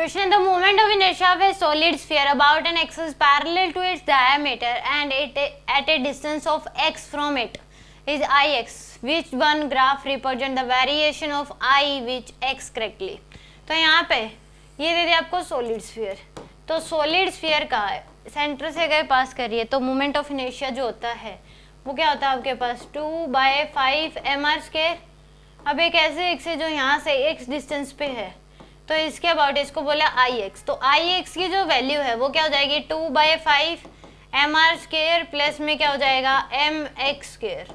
Question: The movement of inertia of a solid sphere about an axis parallel to its diameter and it at a distance of x from it is ix. Which one graph represent the variation of I which x correctly? तो यहाँ पे ये दे दिया आपको solid sphere, तो solid sphere का centre से अगर पास करिए तो मोमेंट ऑफ इनर्शिया जो होता है वो क्या होता है आपके पास 2/5 mr²। अब एक ऐसे x है जो यहाँ से x डिस्टेंस पे है, तो इसके अबाउट इसको बोला ix, तो ix की जो वैल्यू है वो क्या हो जाएगी 2/5 mr² प्लस में क्या हो जाएगा mx²।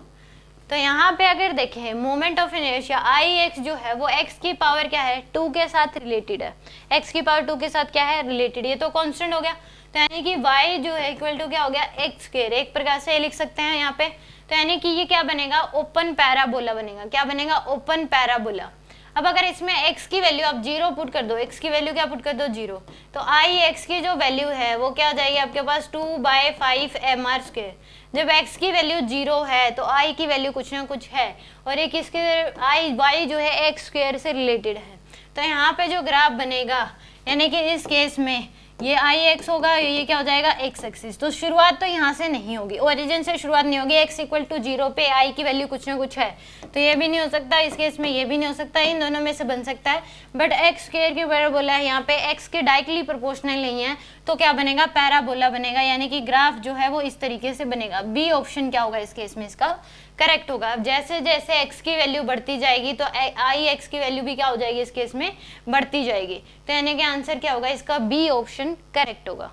तो यहाँ पे अगर देखें मोमेंट ऑफ इनर्शिया ix जो है वो x की पावर क्या है 2 के साथ रिलेटेड है, x की पावर 2 के साथ क्या है रिलेटेड, ये तो कांस्टेंट हो गया, तो यानी कि y जो है इक्वल टू क्या हो गया x²। एक प्रकार से लिख सकते हैं यहाँ पे, तो यानी कि ये क्या बनेगा ओपन पैराबोला बनेगा। क्या बनेगा ओपन पैराबोला। अब अगर इसमें x की वैल्यू आप 0 पुट कर दो, x की वैल्यू क्या पुट कर दो 0, तो ix की जो वैल्यू है वो क्या हो जाएगी आपके पास 2/5 mr²। जब x की वैल्यू 0 है तो i की वैल्यू कुछ ना कुछ है, और एक इसके y जो है x² से रिलेटेड है, तो यहाँ पे जो ग्राफ बनेगा यानी कि इस केस में ये ix होगा, ये क्या हो जाएगा x एक्सिस। तो शुरुआत तो यहाँ से नहीं होगी, ओरिजिन से शुरुआत नहीं होगी, x इक्वल टू 0 पे i की वैल्यू कुछ ना कुछ है, तो ये भी नहीं हो सकता, इस केस में ये भी नहीं हो सकता, इन दोनों में से बन सकता है, बट x² के बराबर बोला है यहाँ पे x के डायरेक्टली प्रोपोर्शनल नहीं है, तो क्या बनेगा पैराबोला बनेगा, यानी कि ग्राफ जो है वो इस तरीके से बनेगा। बी ऑप्शन क्या होगा इस केस में इसका करेक्ट होगा। अब जैसे जैसे x की वैल्यू बढ़ती जाएगी तो ix की वैल्यू भी क्या हो जाएगी इस केस में बढ़ती जाएगी, तो यानी कि आंसर क्या होगा इसका बी ऑप्शन करेक्ट होगा।